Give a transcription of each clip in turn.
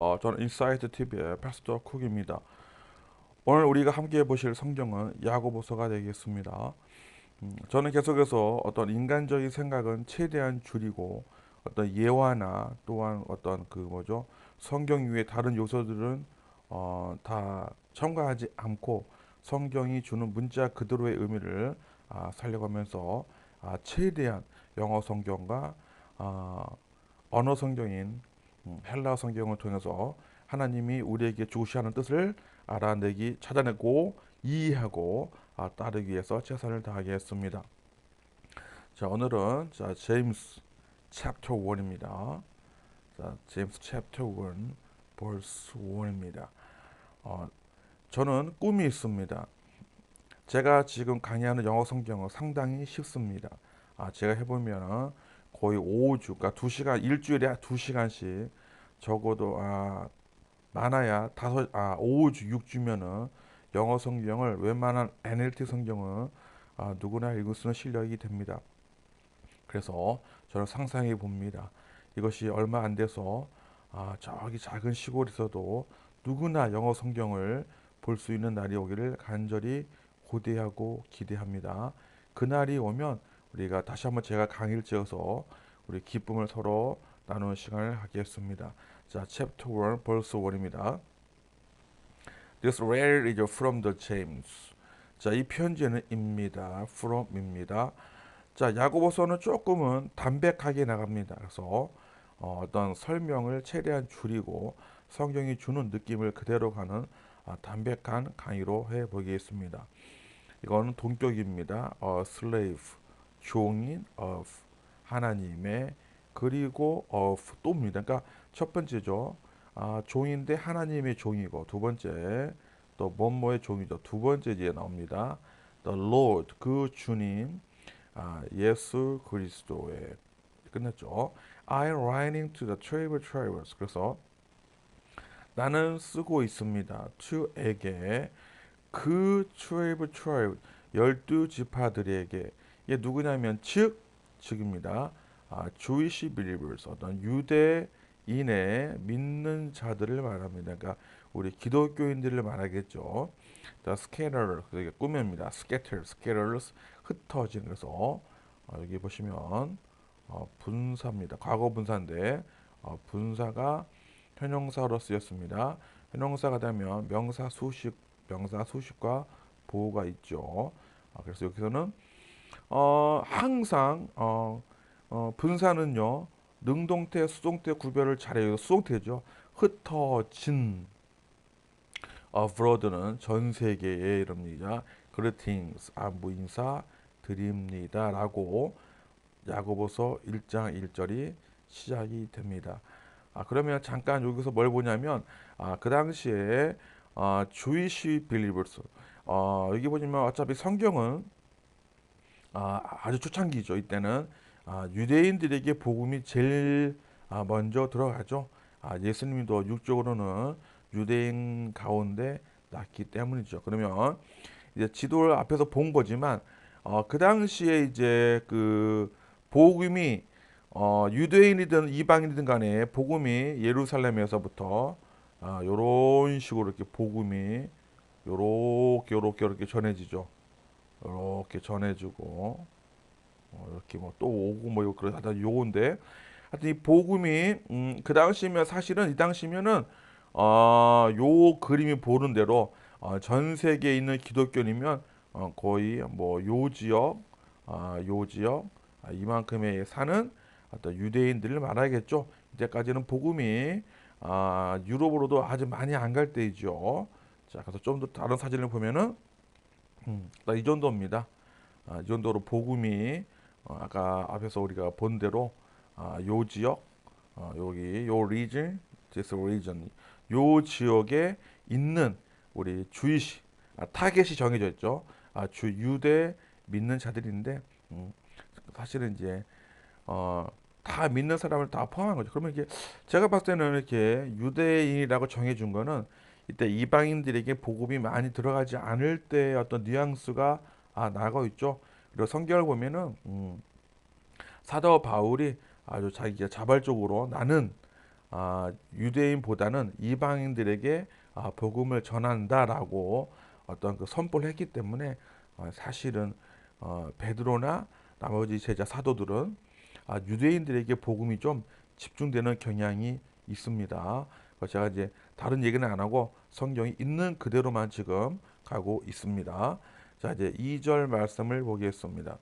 저는 인사이트 TV의 패스터 쿡입니다. 오늘 우리가 함께 보실 성경은 야고보서가 되겠습니다. 저는 계속해서 어떤 인간적인 생각은 최대한 줄이고 어떤 예화나 또한 어떤 그 뭐죠 성경 위의 다른 요소들은 다 첨가하지 않고 성경이 주는 문자 그대로의 의미를 살려가면서 최대한 영어 성경과 아, 언어 성경인 헬라 성경을 통해서 하나님이 우리에게 주시하는 뜻을 알아내기 찾아내고 이해하고 따르기 위해서 최선을 다하겠습니다. 자, 오늘은 제임스 챕터 1입니다. 자, 제임스 챕터 1 벌스 1입니다. 어, 저는 꿈이 있습니다. 제가 지금 강의하는 영어 성경은 상당히 쉽습니다. 제가 해보면 거의 5주, 그러니까 2시간, 일주일에 2시간씩 적어도 많아야 5주, 6주면은 영어 성경을 웬만한 NLT 성경은 누구나 읽을 수 있는 실력이 됩니다. 그래서 저는 상상해 봅니다. 이것이 얼마 안 돼서 저기 작은 시골에서도 누구나 영어 성경을 볼 수 있는 날이 오기를 간절히 고대하고 기대합니다. 그날이 오면 우리가 다시 한번 제가 강의를 지어서 우리 기쁨을 서로 나누는 시간을 갖겠습니다. 자, 챕터 1, 벌스 1입니다. This letter is from the James. 자, 이 편지는 입니다. from입니다. 자, 야고보서는 조금은 담백하게 나갑니다. 그래서 떤 설명을 최대한 줄이고 성경이 주는 느낌을 그대로 가는 담백한 강의로 해보겠습니다. 이거는 동격입니다. slave, 종인 of, 하나님의, 그리고 of 또입니다. 그러니까 첫 번째죠. 종인데 하나님의 종이고, 두 번째 또 뭐뭐의 종이죠. 두 번째 뒤에 나옵니다. The Lord, 그 주님, 예수 그리스도의, 끝났죠. I writing to the 12 tribes. 그래서 나는 쓰고 있습니다. to에게, 그 12 tribe, 12지파들에게. 이게 누구냐면 즉입니다. Jewish believers, 어떤 유대인의 믿는 자들을 말합니다. 그러니까 우리 기독교인들을 말하겠죠. The scatter, 그게 꾸며입니다. scatters, 흩어진. 그래서 여기 보시면 분사입니다. 과거 분사인데 분사가 형용사로 쓰였습니다. 형용사가 되면 명사 수식과 보호가 있죠. 그래서 여기서는 항상 분사는요 능동태, 수동태 구별을 잘해요. 수동태죠. 흩어진. abroad는 전 세계에 이럽니다. greetings, 안부 인사 드립니다라고 야고보서 1장 1절이 시작이 됩니다. 그러면 잠깐 여기서 뭘 보냐면 그 당시에 Jewish believers, 여기 보시면 어차피 성경은 아주 초창기죠. 이때는 유대인들에게 복음이 제일 먼저 들어가죠. 예수님도 육적으로는 유대인 가운데 났기 때문이죠. 그러면 이제 지도를 앞에서 본 거지만 그 당시에 이제 그 복음이 유대인이든 이방인이든 간에 복음이 예루살렘에서부터 요런 식으로 이렇게 복음이 요렇게 전해지죠. 요렇게 전해지고 이렇게 뭐 또 오고 뭐 그런 하여튼 요건데 하여튼 이 복음이 그 당시면 사실은 이 당시면은 요 그림이 보는 대로 전 세계에 있는 기독교인이면 거의 뭐 요 지역 이만큼에 사는 어떤 유대인들을 말하겠죠. 이때까지는 복음이 유럽으로도 아주 많이 안 갈 때이죠. 자, 그래서 좀 더 다른 사진을 보면은 이 정도입니다. 이 정도로 복음이 아까 앞에서 우리가 본 대로 요 지역, 여기 요 region, this region, 요 지역에 있는 우리 주이시 타겟이 정해져 있죠. 주 유대 믿는 자들인데 사실은 이제 다 믿는 사람을 다 포함한 거죠. 그러면 이게 제가 봤을 때는 이렇게 유대인이라고 정해준 거는 이때 이방인들에게 복음이 많이 들어가지 않을 때 어떤 뉘앙스가 나고 있죠. 그리고 성경을 보면은 사도 바울이 아주 자기가 자발적으로 나는 유대인보다는 이방인들에게 복음을 전한다라고 어떤 그 선포를 했기 때문에 사실은 베드로나 나머지 제자 사도들은 유대인들에게 복음이 좀 집중되는 경향이 있습니다. 그래서 제가 이제 다른 얘기는 안 하고 성경이 있는 그대로만 지금 가고 있습니다. 자, 이제 2절 말씀을 보겠습니다.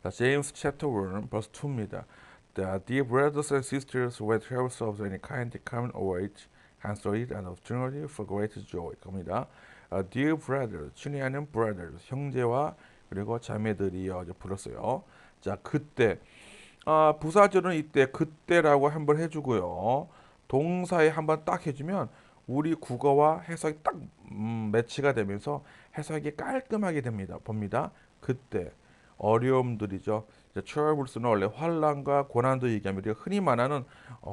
자, James chapter 1 verse 2입니다. Dear brothers and sisters, when troubles of any kind come our age, consider it an opportunity for great joy. 겁니다. Dear brothers, 친애하는 brothers, 형제와 그리고 자매들이여 불렀어요. 자, 그때 부사절은 이때 그때라고 한번 해주고요. 동사에 한번 딱 해주면 우리 국어와 해석이 딱 매치가 되면서 해석이 깔끔하게 됩니다. 봅니다. 그때 어려움들이죠. 트러블스는 원래 환난과 고난도 얘기하면 우리가 흔히 말하는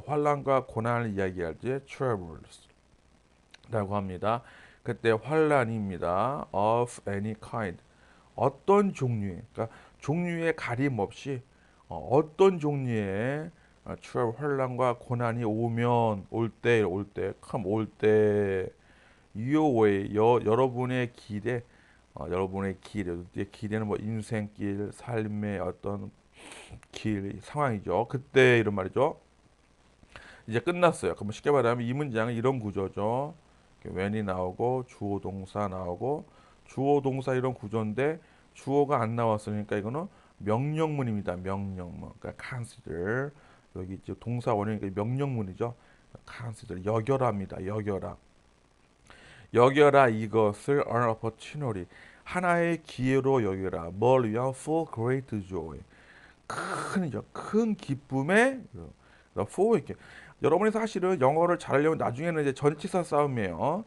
환난과 고난을 이야기할 때 트러블스라고 합니다. 그때 환난입니다. of any kind. 어떤 종류의, 그러니까 종류의 가림 없이 어떤 종류의 트러블 환난과 고난이 오면 올때 your way 여러분의 길에 여러분의 길에 길에는 뭐 인생길 삶의 어떤 길 상황이죠. 그때 이런 말이죠. 이제 끝났어요. 그럼 쉽게 말하면 이 문장은 이런 구조죠. when이 나오고 주어 동사 나오고 주어 동사 이런 구조인데 주어가 안 나왔으니까 이거는 명령문입니다. 명령문. 그러니까 consider 여기 이제 동사 원형이니까 명령문이죠. consider 여겨라입니다. 여겨라. 여겨라 이것을 an opportunity 하나의 기회로 여겨라. 뭘 위한 for great joy 큰 기쁨에 for 이렇게 여러분이 사실은 영어를 잘하려면 나중에는 이제 전치사 싸움이에요.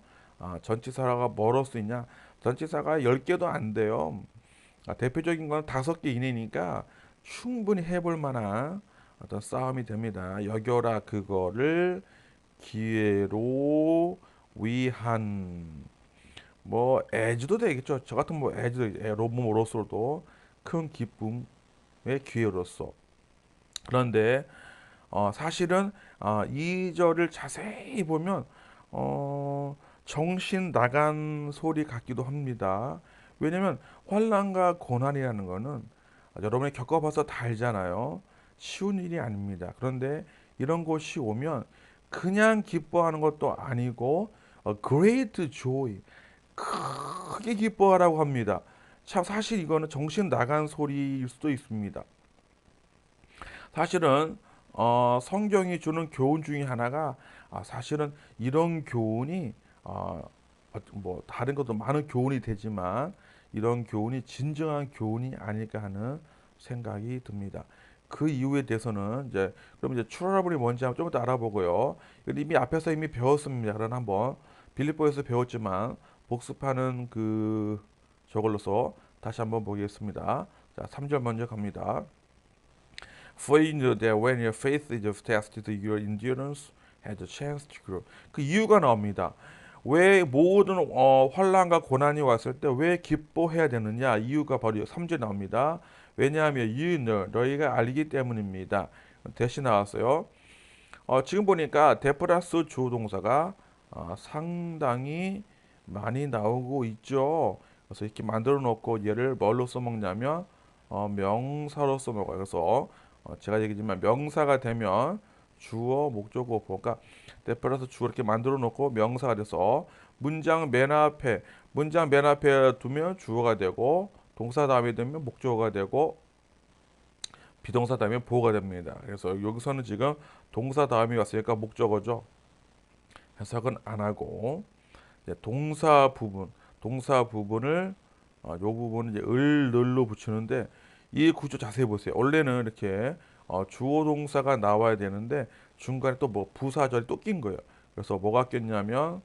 전치사가 뭐로 쓰이냐? 전치사가 10개도 안 돼요. 대표적인 건 5개 이내니까 충분히 해볼 만한 어떤 싸움이 됩니다. 여겨라 그거를 기회로 위한 뭐 에즈도 되겠죠. 저 같은 뭐 에즈 로브로서도 큰 기쁨의 기회로서. 그런데 사실은 2절을 자세히 보면 정신 나간 소리 같기도 합니다. 왜냐면 환난과 고난이라는 거는 여러분이 겪어봐서 다 알잖아요. 쉬운 일이 아닙니다. 그런데 이런 것이 오면 그냥 기뻐하는 것도 아니고 great joy 크게 기뻐하라고 합니다. 참 사실 이거는 정신 나간 소리일 수도 있습니다. 사실은 성경이 주는 교훈 중에 하나가 사실은 이런 교훈이 뭐 다른 것도 많은 교훈이 되지만 이런 교훈이 진정한 교훈이 아닐까 하는 생각이 듭니다. 그 이유에 대해서는 이제 그럼 이제 트러블이 뭔지 한번 좀 더 알아보고요. 이미 앞에서 이미 배웠습니다. 그러나 한번 빌립보에서 배웠지만 복습하는 그 저걸로서 다시 한번 보겠습니다. 자, 3절 먼저 갑니다. For you know that when your faith is tested, your endurance has a chance to grow. 그 이유가 나옵니다. 왜 모든 환난과 고난이 왔을 때 왜 기뻐해야 되느냐? 이유가 바로 3절에 나옵니다. 왜냐하면 you know, 너희가 알기 때문입니다. 대신 나왔어요. 지금 보니까 대 플러스 주어 동사가 상당히 많이 나오고 있죠. 그래서 이렇게 만들어 놓고 얘를 뭘로 써먹냐면 명사로 써먹어요. 그래서 제가 얘기했지만 명사가 되면 주어, 목적어, 보가 대 플러스 주어 이렇게 만들어 놓고 명사가 돼서 문장 맨 앞에 두면 주어가 되고 동사 다음에 두면 목적어가 되고 비동사 다음에 보호가 됩니다. 그래서 여기서는 지금 동사 다음이 왔으니까 목적어죠. 해석은 안 하고 이제 동사 부분을 요 부분은 이제 을로 붙이는데 이 구조 자세히 보세요. 원래는 이렇게 주어 동사가 나와야 되는데 중간에 또 뭐 부사절이 또 낀 거예요. 그래서 뭐가 꼈냐면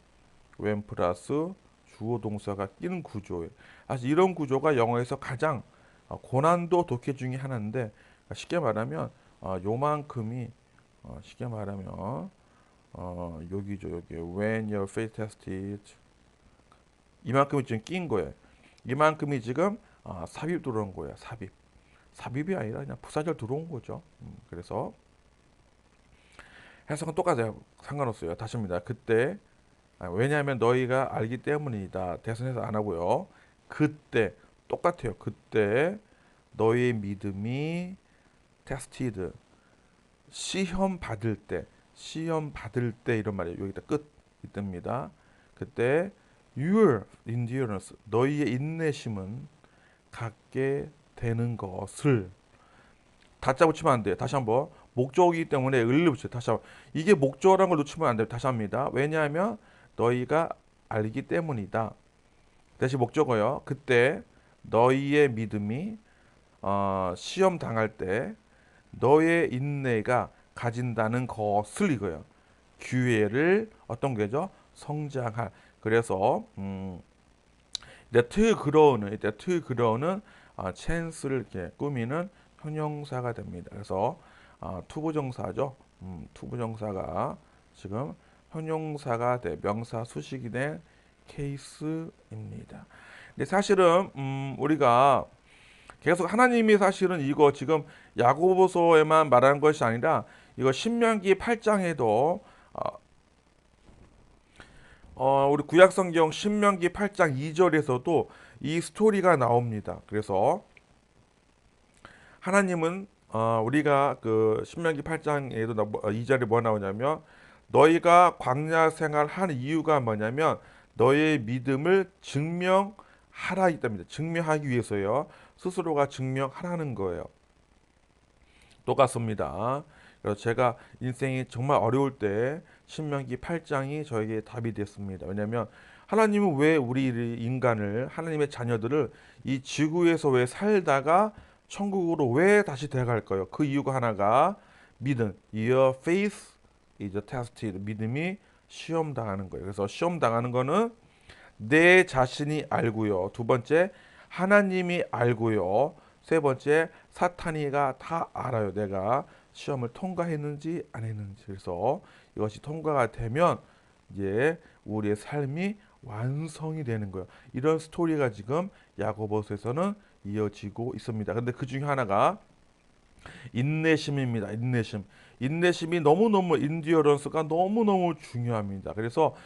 when 플러스 주어 동사가 끼는 구조예요. 사실 이런 구조가 영어에서 가장 고난도 독해 중에 하나인데 쉽게 말하면 요만큼이 쉽게 말하면 여기죠. 여기 when your faith tested 이만큼이 지금 낀 거예요. 이만큼이 지금 삽입 들어온 거예요. 삽입이 아니라 그냥 부사절 들어온 거죠. 그래서 해석은 똑같아요. 상관없어요. 다시입니다. 그때 왜냐하면 너희가 알기 때문이다. 대선에서 안 하고요. 그때 똑같아요. 그때 너희의 믿음이 tested 시험 받을 때 이런 말이에요. 여기다 끝 이때입니다. 그때 your endurance 너희의 인내심은 갖게 되는 것을 다짜 붙이면 안 돼요. 다시 한번 목적이기 때문에 을을 붙여요. 다시 한번 이게 목적이라는 걸 놓치면 안 돼요. 다시 합니다. 왜냐하면 너희가 알기 때문이다. 다시 목적어요. 그때 너희의 믿음이 시험 당할 때 너의 인내가 가진다는 것을 이거예요. 기회를 어떤 거죠? 성장할. 그래서 that chance를 이렇게 꾸미는 형용사가 됩니다. 그래서 투부정사죠. 투부정사가 지금 형용사가 돼 명사 수식이 된 케이스입니다. 근데 사실은 우리가 계속 하나님이 사실은 이거 지금 야고보서에만 말하는 것이 아니라 이거 신명기 8장에도 우리 구약성경 신명기 8장 2절에서도 이 스토리가 나옵니다. 그래서 하나님은 우리가 그 신명기 8장에도 2절에 뭐 나오냐면 너희가 광야 생활하는 이유가 뭐냐면 너의 믿음을 증명하라 있답니다. 증명하기 위해서요. 스스로가 증명하라는 거예요. 똑같습니다. 그래서 제가 인생이 정말 어려울 때 신명기 8장이 저에게 답이 됐습니다. 왜냐하면 하나님은 왜 우리 인간을 하나님의 자녀들을 이 지구에서 왜 살다가 천국으로 왜 다시 데려갈까요? 그 이유가 하나가 믿음. Your faith is tested. 믿음이 시험 당하는 거예요. 그래서 시험 당하는 거는 내 자신이 알고요. 두 번째 하나님이 알고요. 세 번째 사탄이가 다 알아요. 내가 시험을 통과했는지 안 했는지. 그래서 이것이 통과가 되면 이제 우리의 삶이 완성이 되는 거예요. 이런 스토리가 지금 야고보서에서는 이어지고 있습니다. 근데 그 중에 하나가 인내심입니다. 인내심이 너무너무 인디어런스가 너무너무 중요합니다. 그래서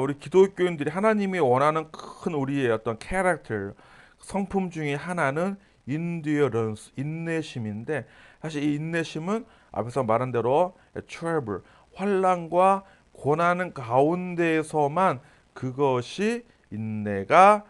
우리 기독교인들이 하나님이 원하는 큰 우리의 어떤 캐릭터 성품 중에 하나는 인디어런스 인내심인데 사실 이 인내심은 앞에서 말한 대로 트러블 환난과 고난은 가운데에서만 그것이 인내가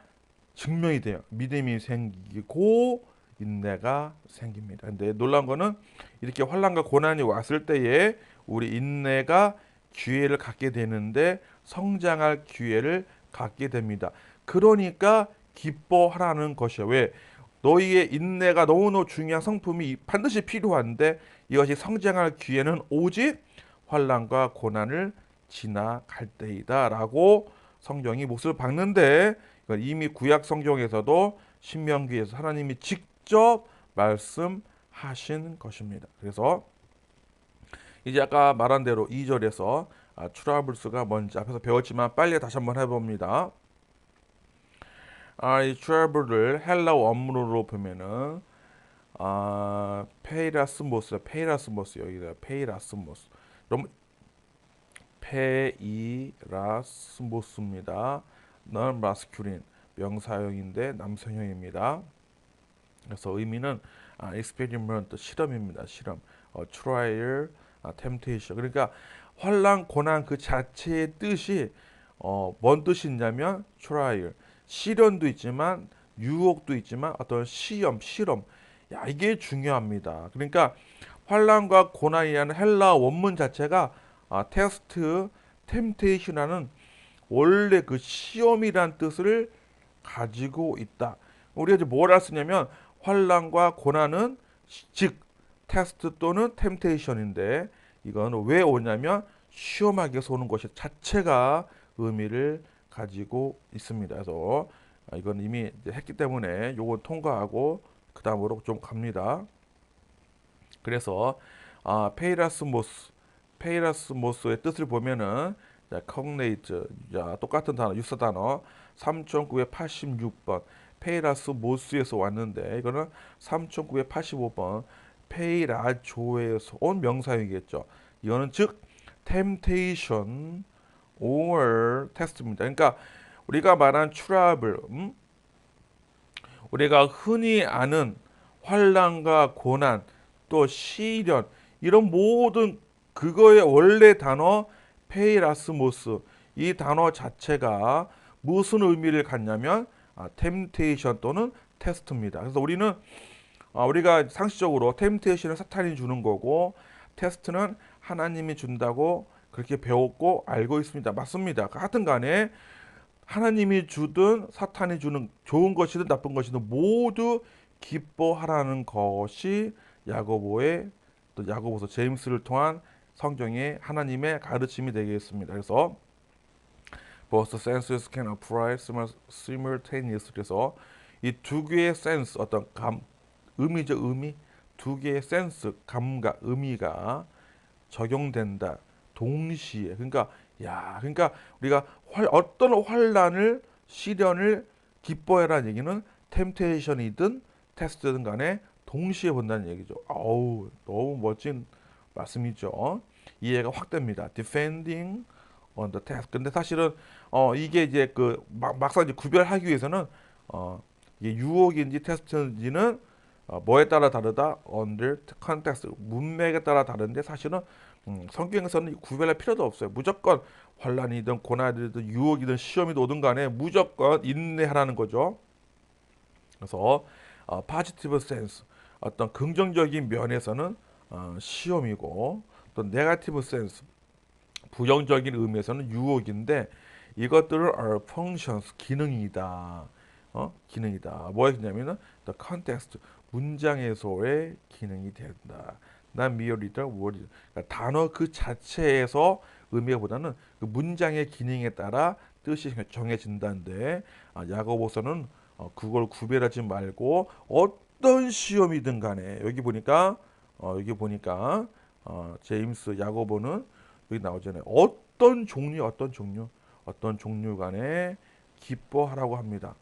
증명이 돼요. 믿음이 생기고 인내가 생깁니다. 근데 놀라운 거는 이렇게 환난과 고난이 왔을 때에 우리 인내가 기회를 갖게 되는데 성장할 기회를 갖게 됩니다. 그러니까 기뻐하라는 것이요. 왜? 너희의 인내가 너무너무 중요한 성품이 반드시 필요한데 이것이 성장할 기회는 오직 환난과 고난을 지나갈 때이다라고 성경이 못을 박는데 이미 구약 성경에서도 신명기에서 하나님이 직접 말씀하신 것입니다. 그래서 이제 아까 말한 대로 2절에서 트러블스가 뭔지 앞에서 배웠지만 빨리 다시 한번 해봅니다. 이 트러블을 헬라 원문으로 보면은 페이라스모스 여기다 페이라스모스 너무 페이라스모스입니다. 넌 마스큐린 명사형인데 남성형입니다. 그래서 의미는 experiment 실험입니다. 실험, trial, temptation. 그러니까 환난, 고난 그 자체의 뜻이 뭔 뜻이냐면 trial, 시련도 있지만 유혹도 있지만 어떤 시험, 실험. 야, 이게 중요합니다. 그러니까 환난과 고난이라는 헬라 원문 자체가 테스트, 템테이션이라는 원래 그 시험이란 뜻을 가지고 있다. 우리가 이제 뭘 할 수 있냐면 환난과 고난은 즉 테스트 또는 템테이션인데 이건 왜 오냐면 시험하기 위해서 오는 것이 자체가 의미를 가지고 있습니다. 그래서 이건 이미 했기 때문에 요거 통과하고 그 다음으로 좀 갑니다. 그래서 페이라스모스의 뜻을 보면은 커그네이트 똑같은 단어 유사 단어 3986번 페이라스모스에서 왔는데 이거는 3985번 페이라조에서 온 명사이겠죠. 이거는 즉 temptation or test입니다. 그러니까 우리가 말한 트러블, 우리가 흔히 아는 환난과 고난, 또 시련, 이런 모든 그거의 원래 단어 페이라스모스, 이 단어 자체가 무슨 의미를 갖냐면 temptation 또는 테스트입니다. 그래서 우리가 상식적으로 temptation은 사탄이 주는 거고 테스트는 하나님이 준다고 그렇게 배웠고 알고 있습니다. 맞습니다. 하여튼 간에 하나님이 주든 사탄이 주는 좋은 것이든 나쁜 것이든 모두 기뻐하라는 것이 야고보의 또 야고보서 제임스를 통한 성경의 하나님의 가르침이 되겠습니다. 그래서 both senses can apply simultaneously. 그래서 이 두 개의 센스 어떤 의미죠. 의미 두 개의 센스 감각 의미가 적용된다. 동시에 그러니까 우리가 어떤 환란을 시련을 기뻐해라는 얘기는 템테이션이든 테스트든 간에 동시에 본다는 얘기죠. 아우 너무 멋진 말씀이죠. 이해가 확 됩니다. Defending on the test. 근데 사실은 이게 이제 막상 이제 구별하기 위해서는 이게 유혹인지 테스트인지는 뭐에 따라 다르다. under context 문맥에 따라 다른데 사실은 성경에서는 구별할 필요도 없어요. 무조건 환란이든 고난이든 유혹이든 시험이든 오든 간에 무조건 인내하라는 거죠. 그래서 positive sense 어떤 긍정적인 면에서는 시험이고 또 negative sense 부정적인 의미에서는 유혹인데 이것들은 are functions 기능이다. 기능이다. 뭐였냐면은 the context 문장에서의 기능이 된다. 난 merely word 그러니까 단어 그 자체에서 의미보다는 그 문장의 기능에 따라 뜻이 정해진다는데 야고보서는 그걸 구별하지 말고 어떤 시험이든 간에 여기 보니까 제임스 야고보는 여기 나오잖아요. 어떤 종류 간에 기뻐하라고 합니다.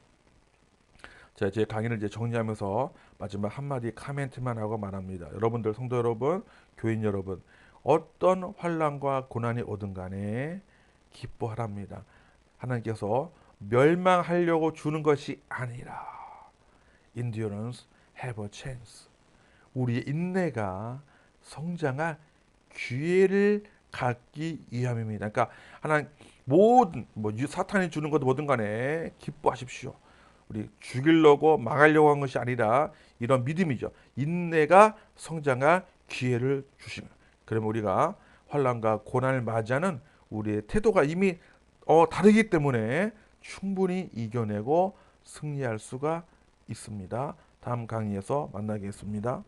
제 강의를 이제 정리하면서 마지막 한마디 카멘트만 하고 말합니다. 여러분들 성도 여러분, 교인 여러분, 어떤 환난과 고난이 오든 간에 기뻐하랍니다. 하나님께서 멸망하려고 주는 것이 아니라 endurance have a chance. 우리의 인내가 성장할 기회를 갖기 위함입니다. 그러니까 하나님 모든 사탄이 주는 것도 뭐든 간에 기뻐하십시오. 우리 죽이려고 막으려고 한 것이 아니라 이런 믿음이죠. 인내가 성장할 기회를 주십니다. 그러면 우리가 환난과 고난을 맞이하는 우리의 태도가 이미 다르기 때문에 충분히 이겨내고 승리할 수가 있습니다. 다음 강의에서 만나겠습니다.